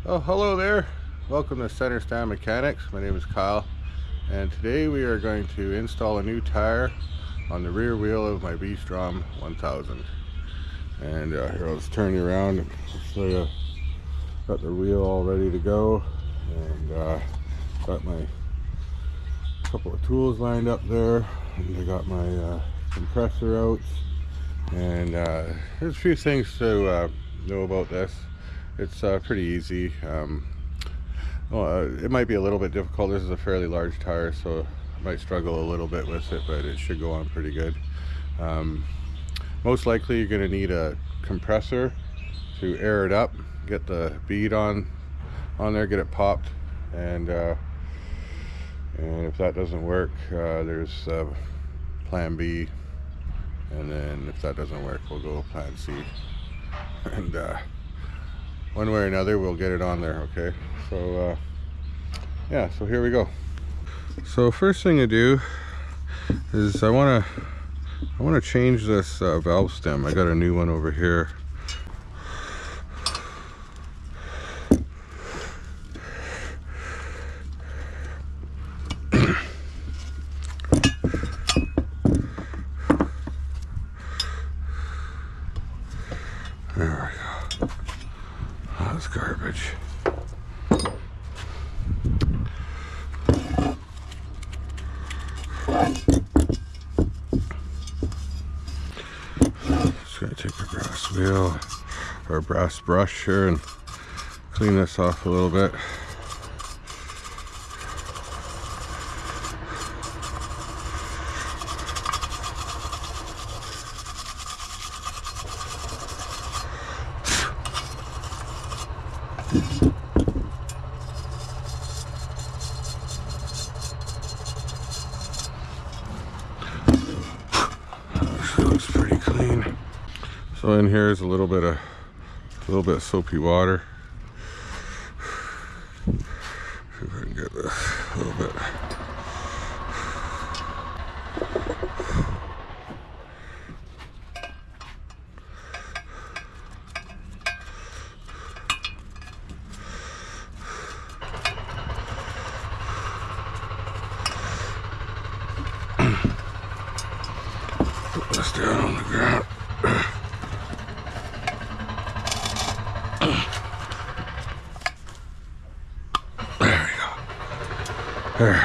Oh, hello there. Welcome to Center Stand Mechanics. My name is Kyle, and today we are going to install a new tire on the rear wheel of my V-Strom 1000. And here, I'll just turn you around and show you. Got the wheel all ready to go, and got my couple of tools lined up there, and I got my compressor out. And there's a few things to know about this. It's pretty easy. It might be a little bit difficult. This is a fairly large tire, so I might struggle a little bit with it, but it should go on pretty good. Most likely you're going to need a compressor to air it up, get the bead on there, get it popped, and if that doesn't work, there's plan B, and then if that doesn't work, we'll go plan C, and one way or another we'll get it on there. Okay, so yeah, so here we go. So first thing to do is I want to change this valve stem. I got a new one over here. There we go. That's garbage. Just gonna take a brass wheel or a brass brush here and clean this off a little bit. Looks pretty clean. So in here is a little bit of soapy water. See if I can get this a little bit. Put this down on the ground. There we go. There.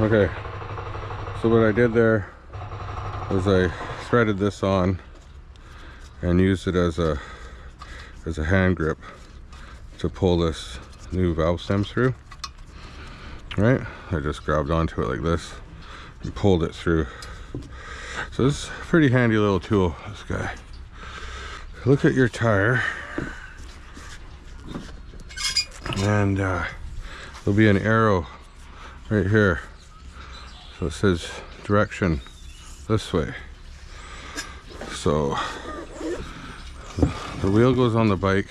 Okay, so what I did there was I threaded this on and used it as a hand grip to pull this new valve stem through. Right, I just grabbed onto it like this and pulled it through. So this is a pretty handy little tool, this guy. Look at your tire, and there'll be an arrow right here. So it says direction this way. So the wheel goes on the bike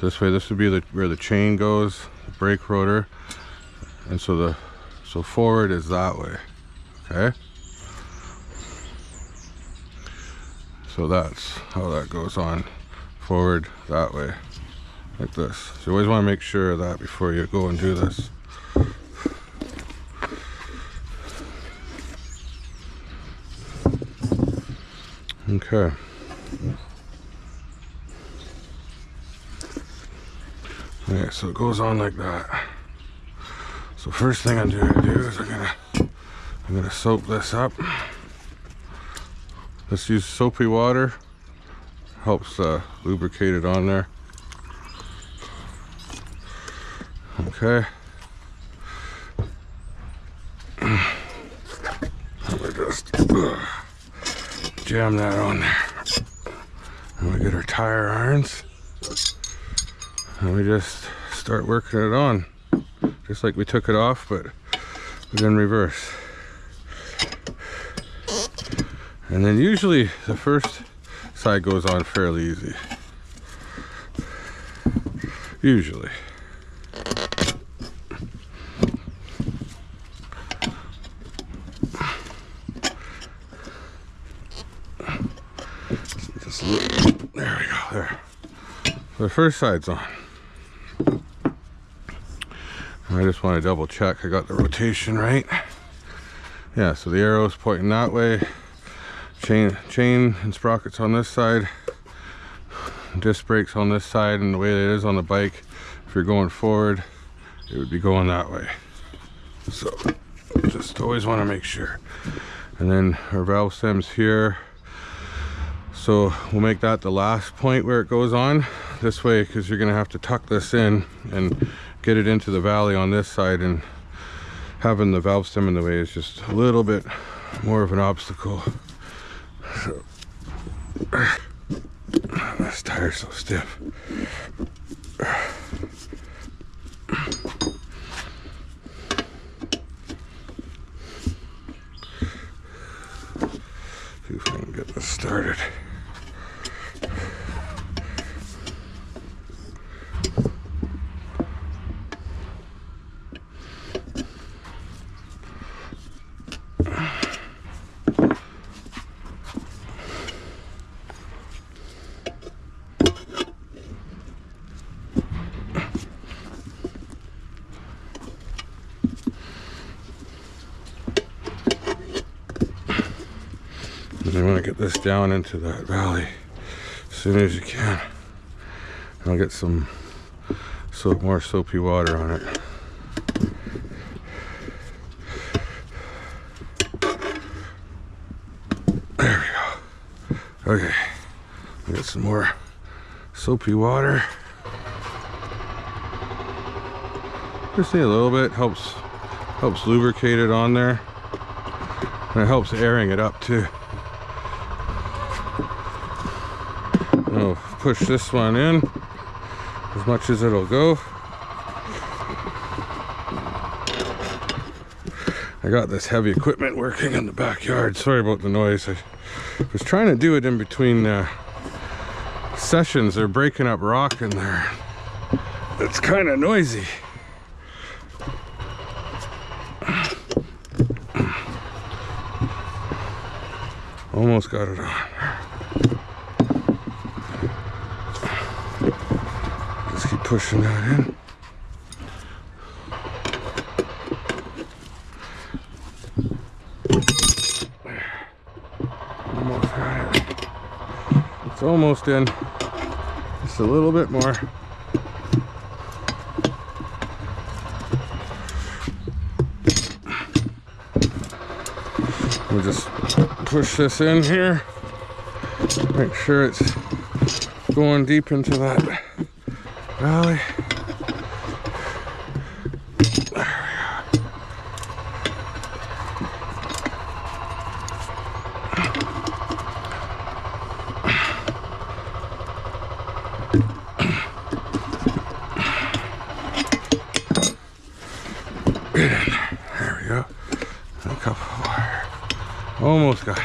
this way. This would be where the chain goes, the brake rotor, and so forward is that way. Okay. So that's how that goes on, forward that way, like this. So you always want to make sure of that before you go and do this. Okay. Okay, so it goes on like that. So first thing I'm going to do is I'm gonna soap this up. Let's use soapy water. Helps lubricate it on there. Okay. We just jam that on there. And we get our tire irons. And we just start working it on. Just like we took it off, but in reverse. And then usually the first side goes on fairly easy. Usually. There we go, there. The first side's on. I just want to double check I got the rotation right. Yeah, so the arrow's pointing that way. Chain and sprockets on this side. Disc brakes on this side, and the way it is on the bike, if you're going forward, it would be going that way. So just always want to make sure. And then our valve stem's here. So we'll make that the last point where it goes on this way, because you're going to have to tuck this in and get it into the valley on this side, and having the valve stem in the way is just a little bit more of an obstacle. So this tire's so stiff. See if I can get this started. You want to get this down into that valley as soon as you can. And I'll get some more soapy water on it. There we go. Okay, I'll get some more soapy water. Just need a little bit. Helps lubricate it on there, and it helps airing it up too. I'll push this one in as much as it'll go. I got this heavy equipment working in the backyard. Sorry about the noise. I was trying to do it in between sessions. They're breaking up rock in there. It's kind of noisy. Almost got it on. Just keep pushing that in. Almost got it. It's almost in. Just a little bit more. We'll just push this in here. Make sure it's going deep into that valley. There we go. There we go. A couple more. Almost got it.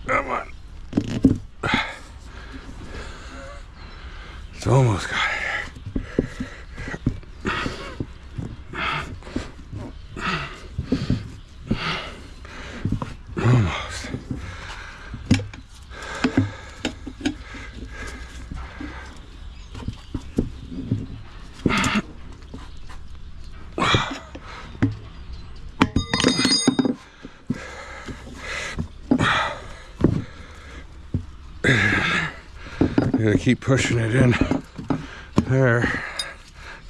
Come on. It's almost got it. Almost. You gotta keep pushing it in there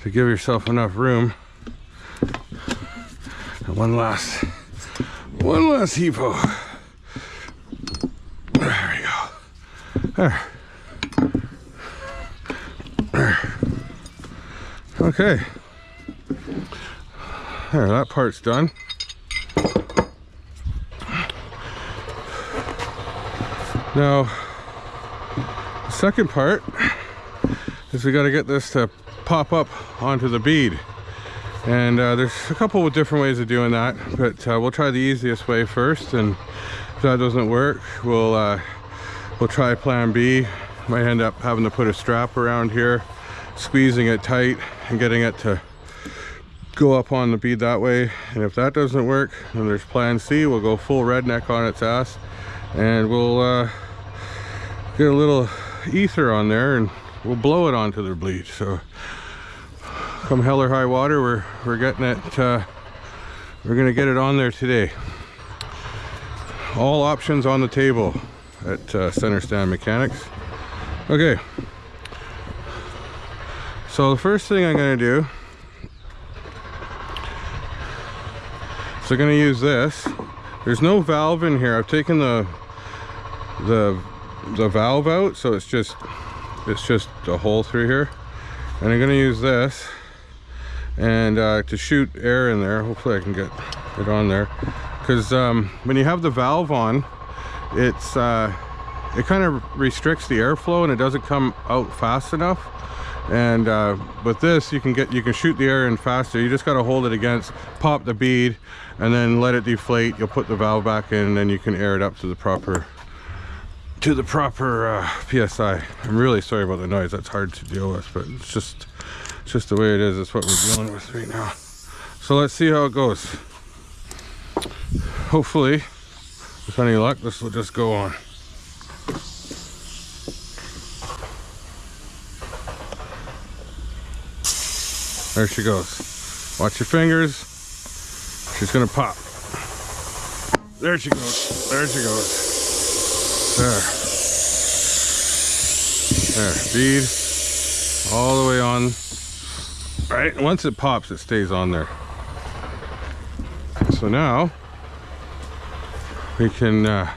to give yourself enough room. And one last heave-o. There we go. There. There. Okay. There, that part's done. Now, the second part is we got to get this to pop up onto the bead. And there's a couple of different ways of doing that, but we'll try the easiest way first, and if that doesn't work, we'll try plan B. Might end up having to put a strap around here, squeezing it tight and getting it to go up on the bead that way. And if that doesn't work, then there's plan C. We'll go full redneck on its ass, and we'll get a little ether on there and we'll blow it onto the bleach. So come hell or high water, we're getting it, we're gonna get it on there today. All options on the table at Center Stand Mechanics. Okay, so the first thing I'm gonna do, so I'm gonna use this. There's no valve in here. I've taken the valve out, so it's just a hole through here, and I'm gonna use this and to shoot air in there. Hopefully I can get it on there, because when you have the valve on, it's it kind of restricts the airflow and it doesn't come out fast enough. And with this, you can shoot the air in faster. You just got to hold it against, pop the bead, and then let it deflate. You'll put the valve back in, and then you can air it up to the proper PSI. I'm really sorry about the noise. That's hard to deal with, but it's just the way it is. It's what we're dealing with right now. So let's see how it goes. Hopefully, with any luck, this will just go on. There she goes. Watch your fingers. She's gonna pop. There she goes. There she goes. There. Bead all the way on. Right? Once it pops, it stays on there. So now we can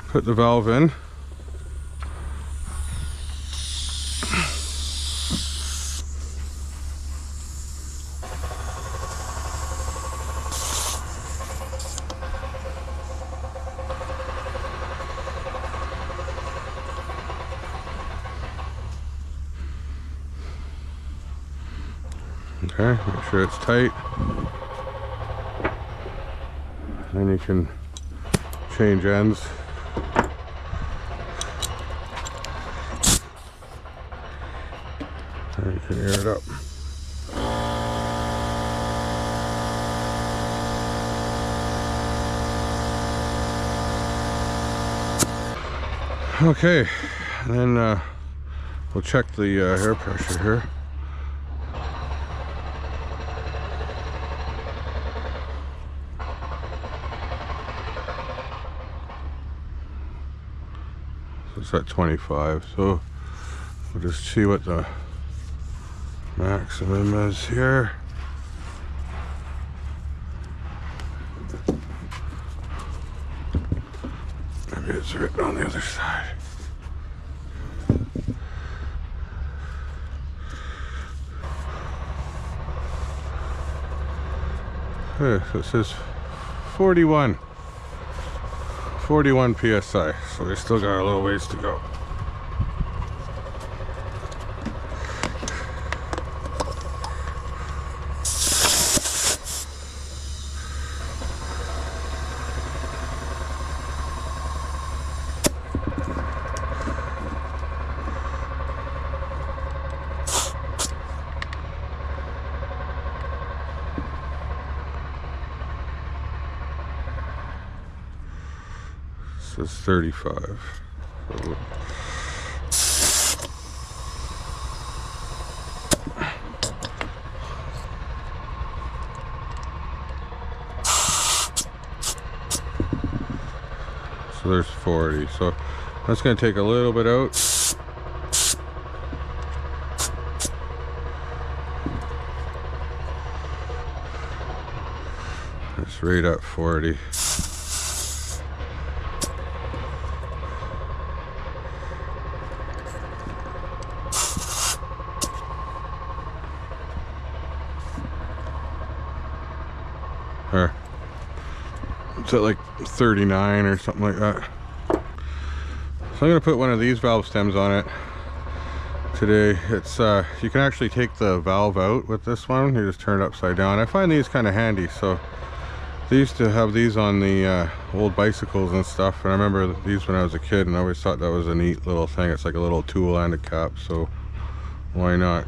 put the valve in. Okay, make sure it's tight. Then you can change ends. And you can air it up. Okay, and then we'll check the air pressure here. It's at 25, so we'll just see what the maximum is here. Maybe it's written on the other side. Okay, so it says 41 PSI, so we still got a little ways to go. It's 35. So there's 40. So that's going to take a little bit out. It's right at 40. Or it's at like 39 or something like that. So I'm going to put one of these valve stems on it today. It's you can actually take the valve out with this one. You just turn it upside down. I find these kind of handy. So they used to have these on the old bicycles and stuff, and I remember these when I was a kid, and I always thought that was a neat little thing. It's like a little tool and a cap, so why not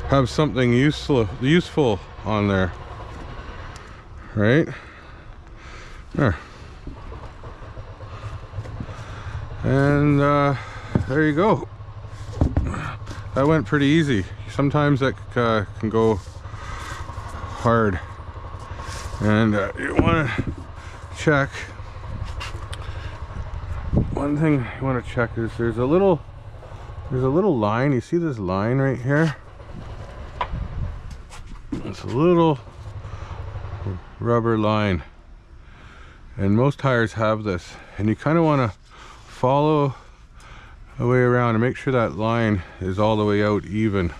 have something useful on there, right? There. And there you go. That went pretty easy. Sometimes that can go hard, and you want to check. One thing you want to check is there's a little line. You see this line right here? It's a little rubber line, and most tires have this, and you kind of want to follow the way around and make sure that line is all the way out even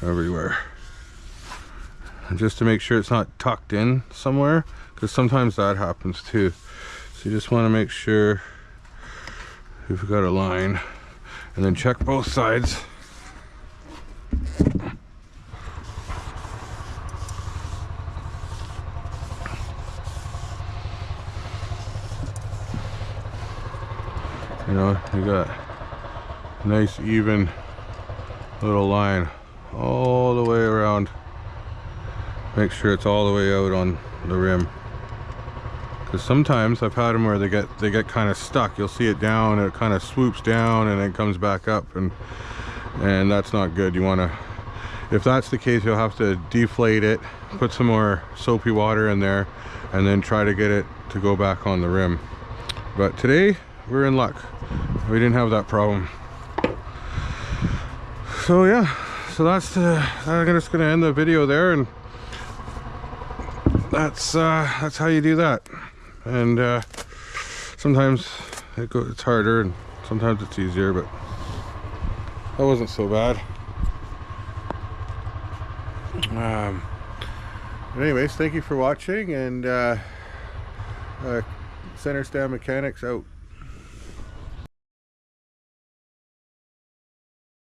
everywhere, and just to make sure it's not tucked in somewhere, because sometimes that happens too. So you just want to make sure you've got a line, and then check both sides. You know, you got a nice even little line all the way around. Make sure it's all the way out on the rim, because sometimes I've had them where they get kind of stuck. You'll see it down, and it kind of swoops down and then comes back up, and that's not good. You want to, if that's the case, you'll have to deflate it, put some more soapy water in there, and then try to get it to go back on the rim. But today we're in luck. We didn't have that problem. So yeah, so that's I'm just gonna end the video there, and that's how you do that. And sometimes it's harder, and sometimes it's easier, but that wasn't so bad. Anyways, thank you for watching, and Center Stand Mechanics out.